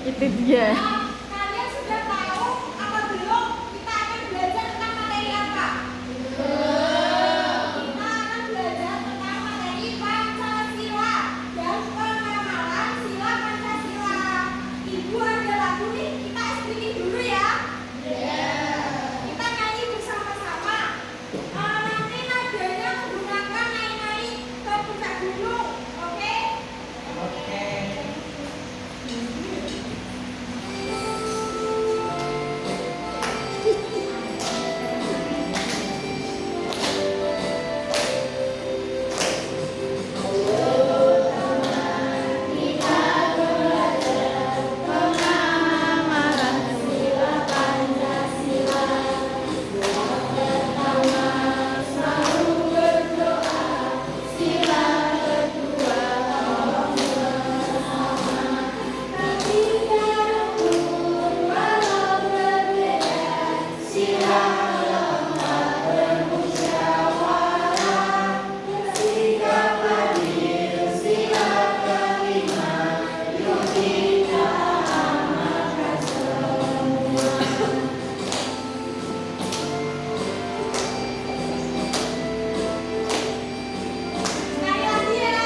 Itu dia. Kalian sudah tahu apa belum? Kita akan belajar tentang materi apa? Kita akan belajar tentang materi Pancasila dan pengenalan sila Pancasila. Ibu ada lagu nih, kita speaking dulu ya. Kita nyanyi bersama-sama. Nanti nadanya menggunakan naik-naik ke puncak gunung, oke? Sekali lagi ya.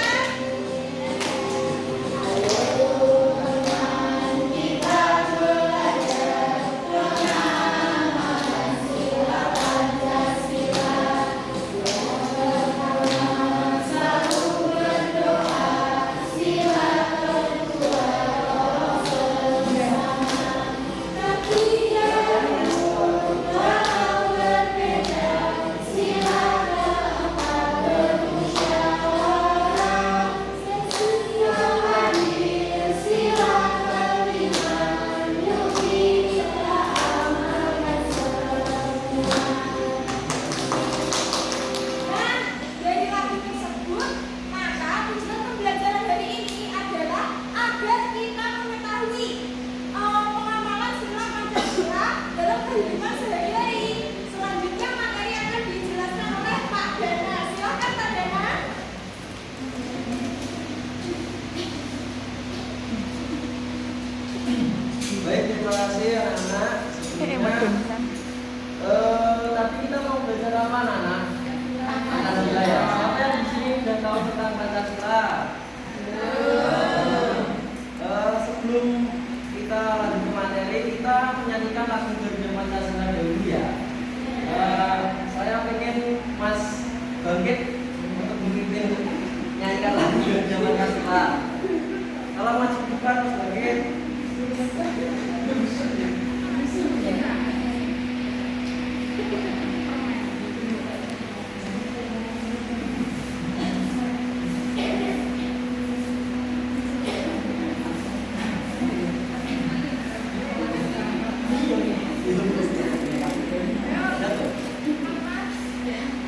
Dan dari lagu tersebut, maka tujuan pembelajaran hari ini adalah agar kita mengetahui pengamalan sila Pancasila dalam kehidupan sehari-hari. Selanjutnya materi akan dijelaskan oleh Pak Dana. Silakan Pak Dana. Baik, terima kasih anak-anak. Sebelumnya, tapi kita mau belajar apa anak-anak? Pancasila ya. Siapa yang di sini udah tahu tentang Pancasila? Sebelum kita lanjut ke materi, kita menyanyikan lagu Garuda Pancasila dahulu ya. Saya pengen Mas bangkit untuk memimpin nyanyikan lagu Garuda Pancasila. Kalau Mas bukan Mas bangkit.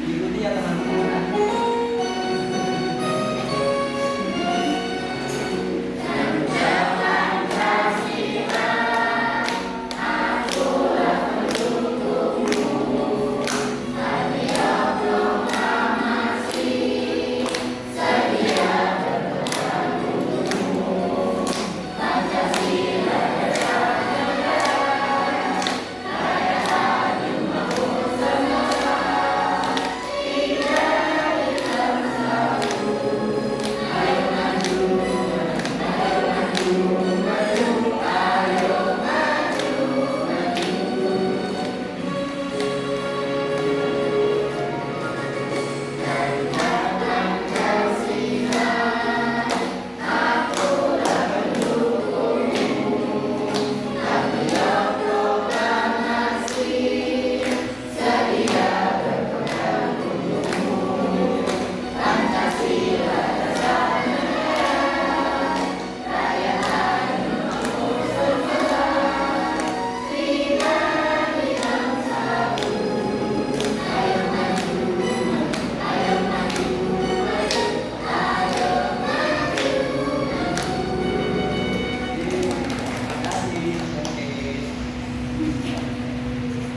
Ikuti ya teman-teman.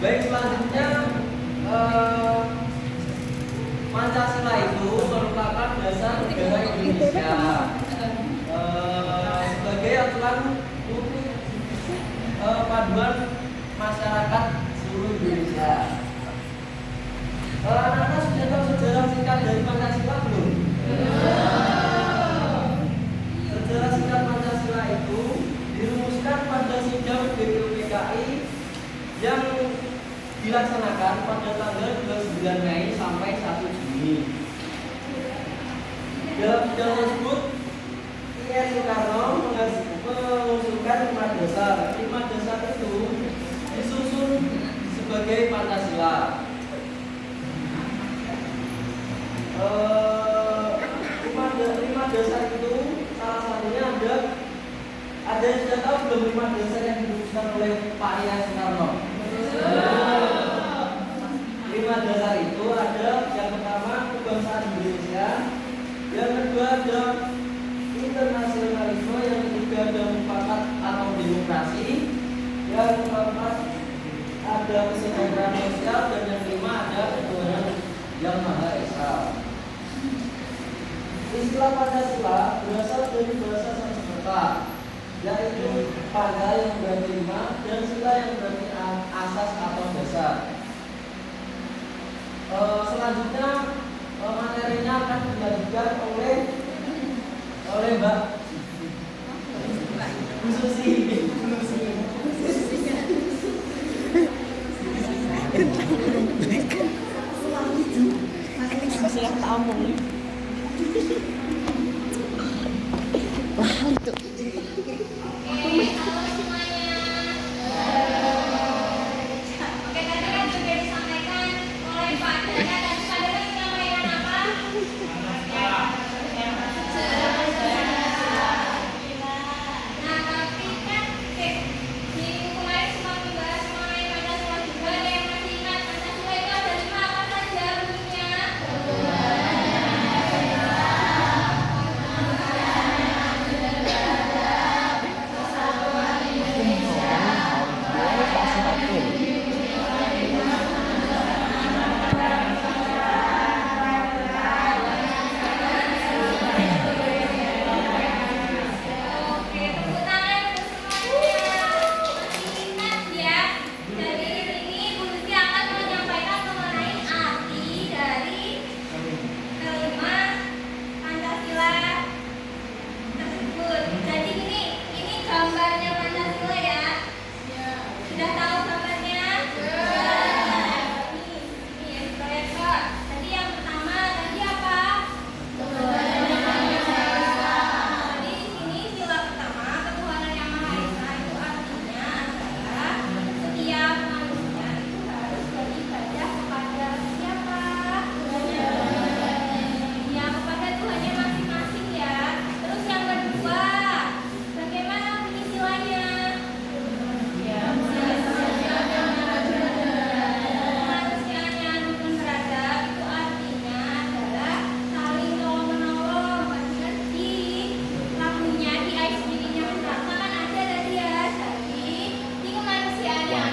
Baik, selanjutnya Pancasila itu merupakan dasar negara Indonesia sebagai aturan panduan masyarakat seluruh Indonesia. Anak-anak sudah tahu sejarah singkat dari Pancasila belum? Sejarah singkat Pancasila itu dirumuskan pada sidang BPUPKI yang dilaksanakan pada tanggal 29 Mei sampai 1 Juni. Dalam sidang tersebut, I.R. Soekarno mengusulkan 5 dasar. 5 dasar itu disusun sebagai Pancasila. 5 dasar itu salah satunya ada yang sudah tahu belum 5 dasar yang dirumuskan oleh Pak I.R. Soekarno? 5 dasar itu ada yang pertama kebangsaan Indonesia, yang kedua ada internasionalisme, yang ketiga ada mufakat atau demokrasi, yang keempat ada kesejahteraan sosial, dan yang kelima ada ketuhanan yang Maha Esa. Istilah Pancasila berasal dari bahasa Sanskerta, yaitu pada yang berarti 5 dan sila yang berarti asas atau dasar. Selanjutnya materinya akan dilanjutkan oleh Mbak Bu Susi. Masih tak omong. Wah, untuk Halo semuanya. Oke, tadi kan sudah disampaikan oleh Pak Dada dan Pak Dada menyampaikan apa? Nah, tapi kan di kemarin sempat membahas mengenai Pancasila juga. Ada yang masih ingat Pancasila itu ada 5 apa saja bunyinya? Oke, tepuk tangan untuk semuanya. Masih ingat ya? Jadi di sini Bu Lucy akan menyampaikan mengenai arti dari kelima Pancasila tersebut. Jadi ini gambarnya Pancasila ya. Sudah tahu gambarnya? Ini ya, proyektor. Tadi yang pertama tadi apa? Jadi di sini sila pertama ketuhanan yang Maha Esa itu artinya adalah setiap manusia itu harus beribadah kepada siapa? Ya, kepada Tuhannya masing-masing ya. Terus yang kedua, bagaimana bunyi silanya? Kemanusiaan yang rukun beradab itu artinya adalah saling tolong menolong. Bahkan di lambungnya di ICD-nya kan ada tadi ya. Jadi di kemanusiaan yang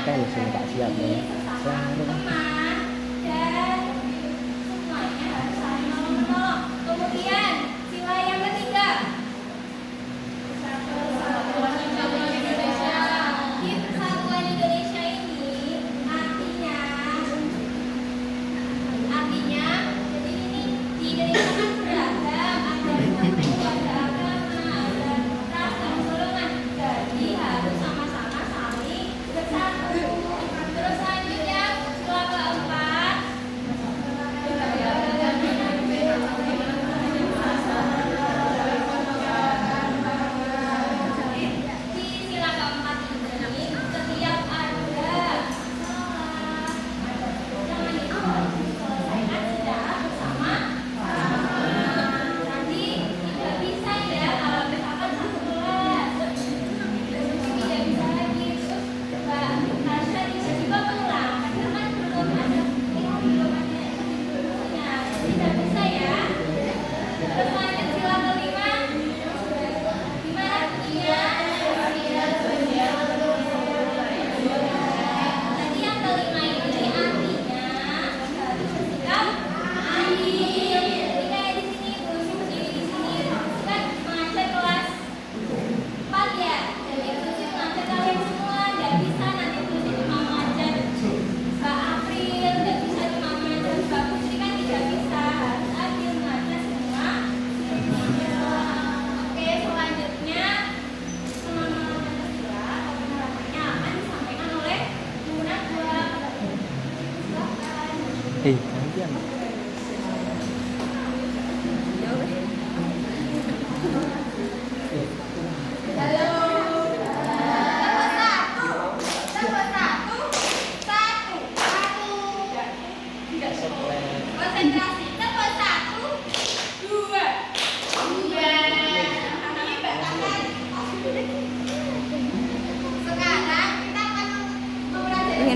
sesama teman dan semuanya harus saling tolong menolong. Kemudian sila yang ketiga, Persatuan Indonesia. Di Persatuan Indonesia ini artinya jadi ini di Indonesia kan beragam, ada suku, ada agama, ada ras dan golongan. Jadi harus sama-sama saling bersatu. Terus selanjutnya sila keempat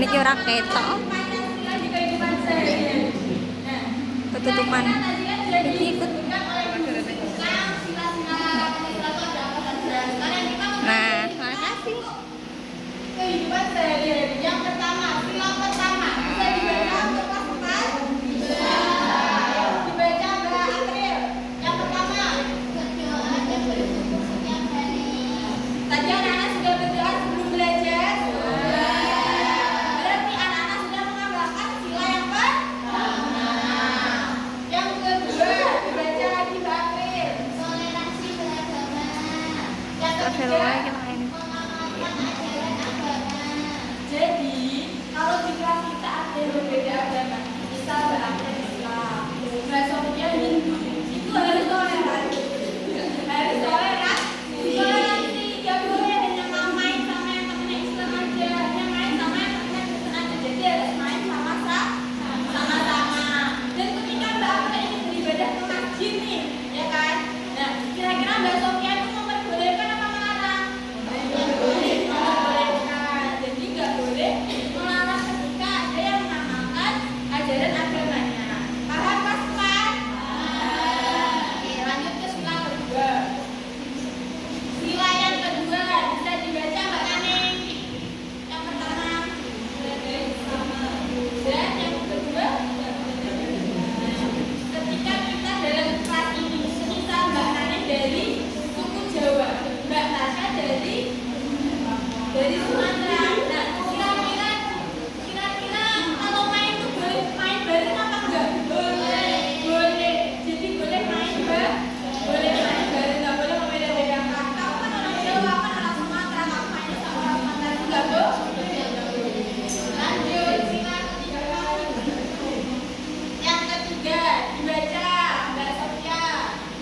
iki ora ketok. Pancasila di kehidupan sehari-hari. Nah, Ketutupan. Iki ikut. Nah, makasih. Kehidupan sehari-hari. Yang pertama, sila pertama. Bisa dibaca untuk kelas 4? Bisa. Dibaca Mbak April. Yang pertama. Berdoa dan bersyukur setiap hari. Tadi anak-anak sudah berdoa sebelum belajar? Berarti anak-anak sudah mengamalkan sila yang pertama. Yang kedua, dibaca lagi Mbak April. Toleransi beragama. Yang ketiga, jadi, kalau di kelas kita ada yang berbeda agama, misal beragama Islam, Sofia Hindu, itu harus toleransi. Harus toleransi. Gak boleh hanya main sama yang temennya Islam aja, yang main sama yang temennya Kristen aja. Jadi harus main sama-sama. Dan ketika Mbak April ingin beribadah ke masjid nih, ya kan? Nah, kira-kira Mbak Sofia itu memperbolehkan apa melarang? Melarang ketika ada yang mengamalkan ajaran agamanya. Paham Mas Pan? Oke, lanjut ke sila kedua. Sila yang kedua bisa dibaca Mbak Naning. Yang pertama dan yang kedua, ketika kita dalam kelas ini, misal Mbak Naning dari suku Jawa, Mbak Tasya dari Sumatera. Nah, kira-kira kalau main tuh boleh main bareng apa enggak? Boleh. Jadi boleh main bareng. Enggak boleh membeda-bedakan. Kamu kan orang Jawa, kan orang Sumatera, kamu mainnya sama orang Sumatera juga tuh. Lanjut, sila ketiga. Yang ketiga dibaca Mbak Sofia.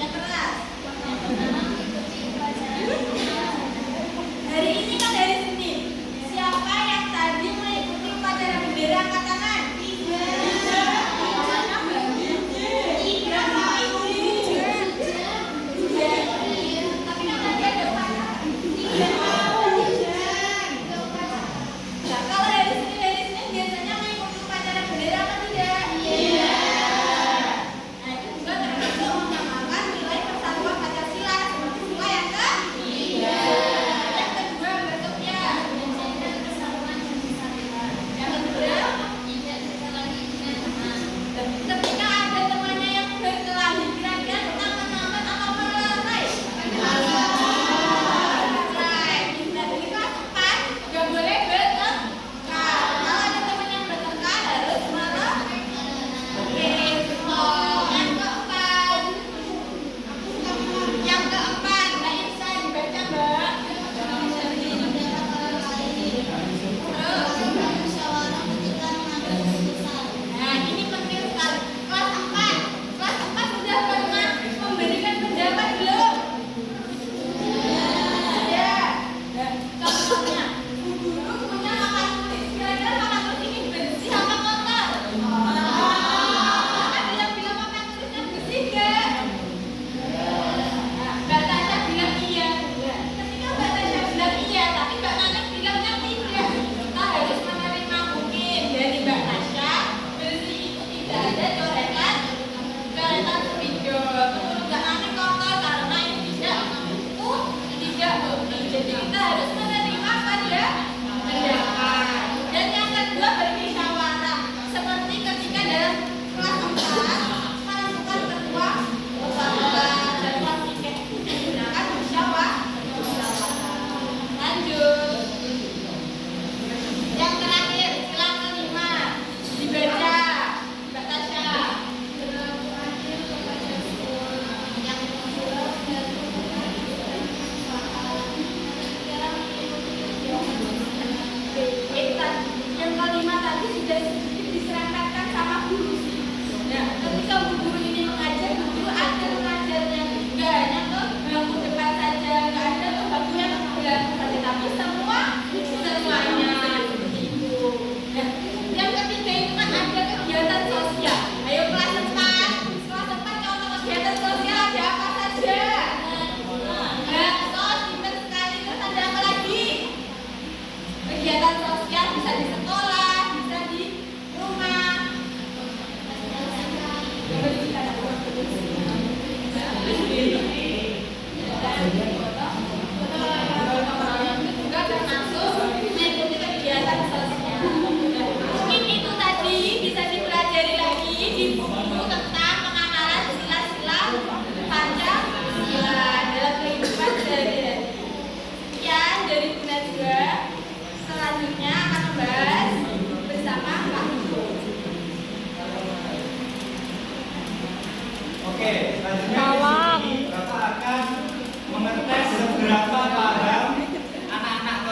Yang keras. Hari ini kan hari Senin. Siapa yang tadi mengikuti upacara bendera angkat tangan? Tiga. Tapi kan tadi ada upacara. Nah, kalau hari Senin biasanya mengikuti upacara bendera apa tidak? Iya. Nah, itu juga termasuk mengamalkan nilai persatuan Pancasila seperti sila yang ketiga. Yang kedua, Mbak Sofia. Ketika ada temannya yang berkelahi, kira-kira kita menyelamat atau melerai? Melerai. Nah, di kelas 4 gak boleh bertengkar. Kalau ada teman yang bertengkar harus melerai. Oke, yang keempat, Mbak Insan baca Mbak. Nah, ini penting sekali. Kelas 4 sudah pernah memberikan pendapat belum? Sudah. Nah, contohnya, guru punya papan tulis. Kira-kira papan tulis ini bersih apa kotor? Ada yang bilang papan tulisnya bersih nggak? Mbak Tasya bilang iya. Ketika Mbak Tasya bilang iya, tapi Mbak Naning bilangnya tidak. Kita harus menerima mungkin dari Mbak Tasya bersih itu tidak ada coretan spidol. Menurut Mbak Naning kotor karena ini tidak bersih. Jadi kita harus menerima pada pendapat. Dan yang kedua bermusyawarah. Seperti ketika dalam kelas 4 menentukan ketua dan kelas 3 menggunakan musyawarah. Lanjut. Yang terakhir, sila kelima dibaca Mbak Tasya. Yang kelima tadi sudah sedikit diserempetkan sama guru sih. Nah, ketika guru ini mengajar, guru ada mengajarnya nggak hanya ke bangku depan saja, nggak ada ke bangku yang belakang saja, tapi semuanya seperti itu. Nah, yang ketiga itu kan ada kegiatan sosial. Ayo kelas 4 contoh kegiatan sosial ada apa saja? Bakso, pinter sekali. Terus ada apa lagi? Kegiatan sosial bisa di sekolah,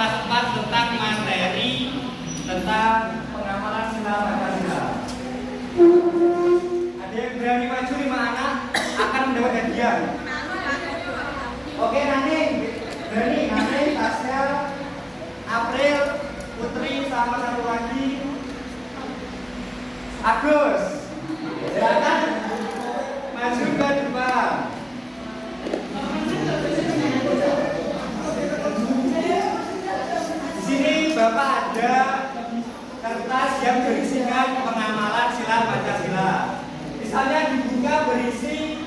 kelas 4 tentang materi tentang pengamalan sila Pancasila. Ada yang berani maju 5 anak akan mendapat hadiah. Oke, nanti berani nanti Tasya, April, Putri sama satu lagi Agus. Silakan maju ke depan. Di sini Bapak ada kertas yang berisikan pengamalan sila Pancasila. Misalnya dibuka berisi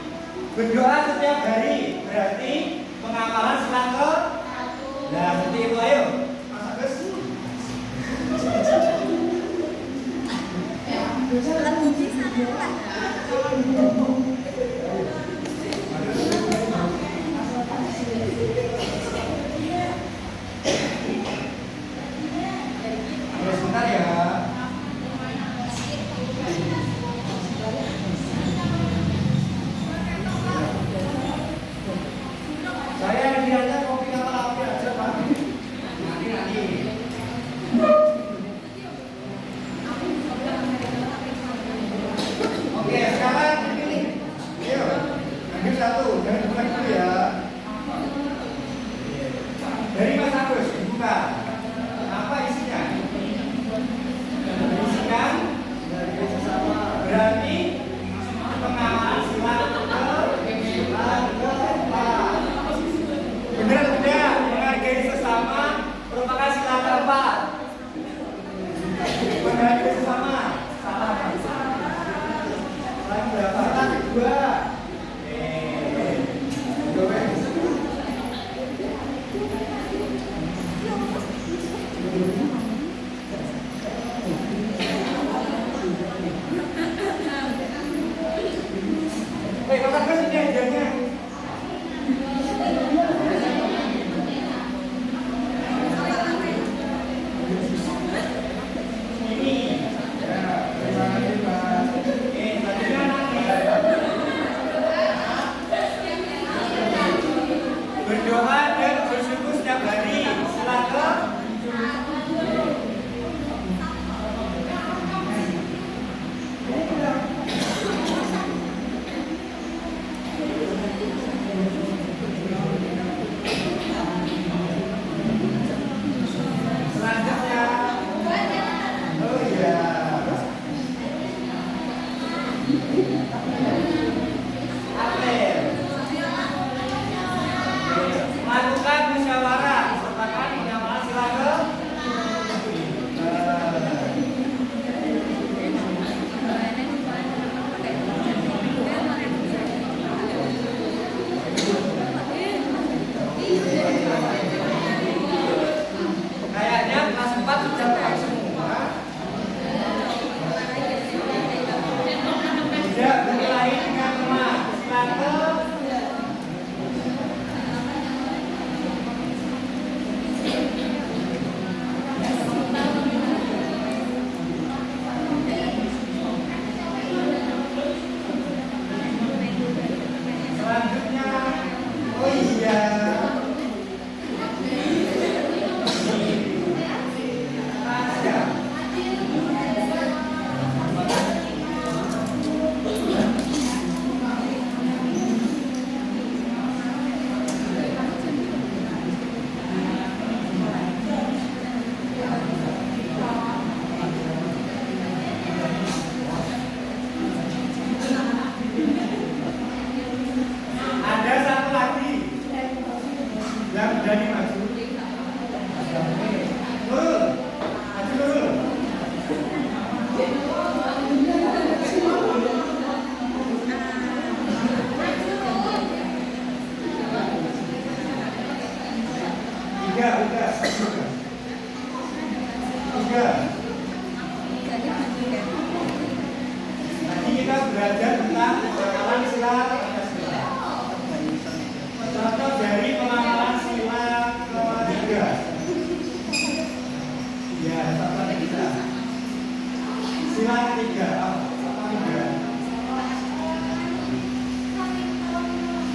berdoa setiap hari, berarti pengamalan sila ke. Nah, seperti itu, ayo. Mas Agus. Sebentar ya. Saya kiranya kopi kapal api aja, Pak. Nanti. Oke, sekarang dipilih. Ayo, ambil satu, jangan dibuka dulu ya. Dari Mas Agus, dibuka. Apa isinya? Berisikan berarti pengamalan sila keempat. Benar tidak? Menghargai sesama merupakan sila keempat. Menghargai sesama salah. Lagi berapa? Lagi 2. Kakak kasih hadiahnya. Ini. Ya, terima kasih, Mas. Selanjutnya nanti. Berdoa dan bersyukur setiap hari. Silakan. Lakukan musyawarah sertakan pengamalan sila kayaknya kelas 4 sudah paham semua. Tidak mulai dengan teman. Silakan. Selanjutnya, oh iya. Tasya. Ada satu lagi yang berani maju. Maju dulu. Tiga. Nanti kita belajar tentang pengamalan sila Pancasila. Contoh dari pengamalan sila ketiga. Ya, satu lagi kita. Sila ketiga.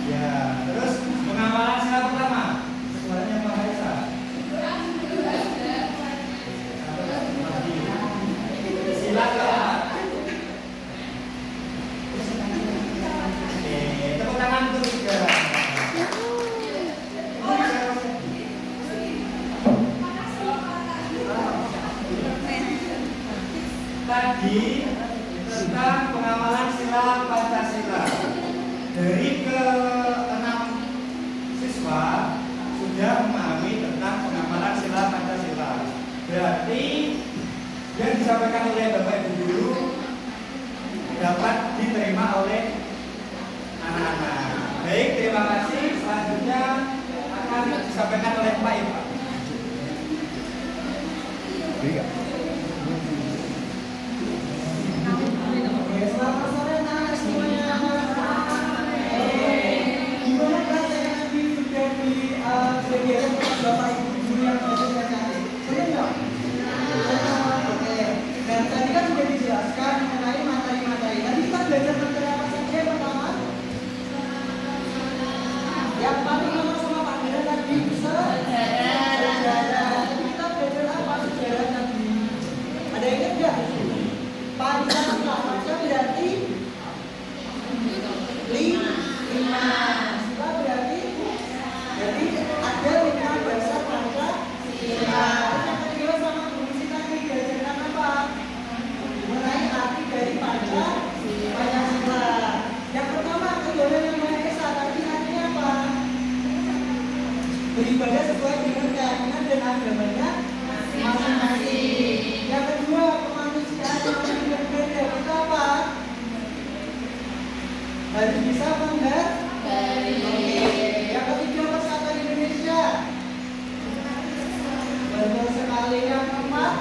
Ya, terus pengamalan sila pertama. Suaranya Pak Haisa. lagi tentang pengamalan sila Pancasila. Dari ke-6 siswa sudah memahami tentang pengamalan sila Pancasila. Berarti yang disampaikan oleh Bapak Ibu Guru dapat diterima oleh anak-anak. Baik, terima kasih. Selanjutnya akan disampaikan oleh Pak Ipa. Oke, selamat sore anak semuanya. Gimana rasanya nanti sudah di kegiatan Bapak Ibu guru yang biasanya cantik? Sudah nggak? Oke. Dan tadi kan sudah dijelaskan mengenai materi-materi. Tadi kita belajar materi apa saja yang pertama? Yang paling lama sama Pak Dara tadi sejarah. Tadi kita belajar apa sejarah tadi? Ada yang ingat nggak? Panjang baca berarti 5. Sila berarti jadi ada 5 bahasa Pancasila. Yang kedua sama guru kita ini diajarkan apa? Mengenai arti dari Pancasila. Yang pertama ketuhanan yang Maha Esa tadi artinya apa? Beribadah sesuai dengan keyakinan dan agamanya masing-masing. Yang kedua kemanusiaan yang berbeda itu apa? Harus bisa menghargai. Yang ketiga persatuan Indonesia. Betul sekali. Yang keempat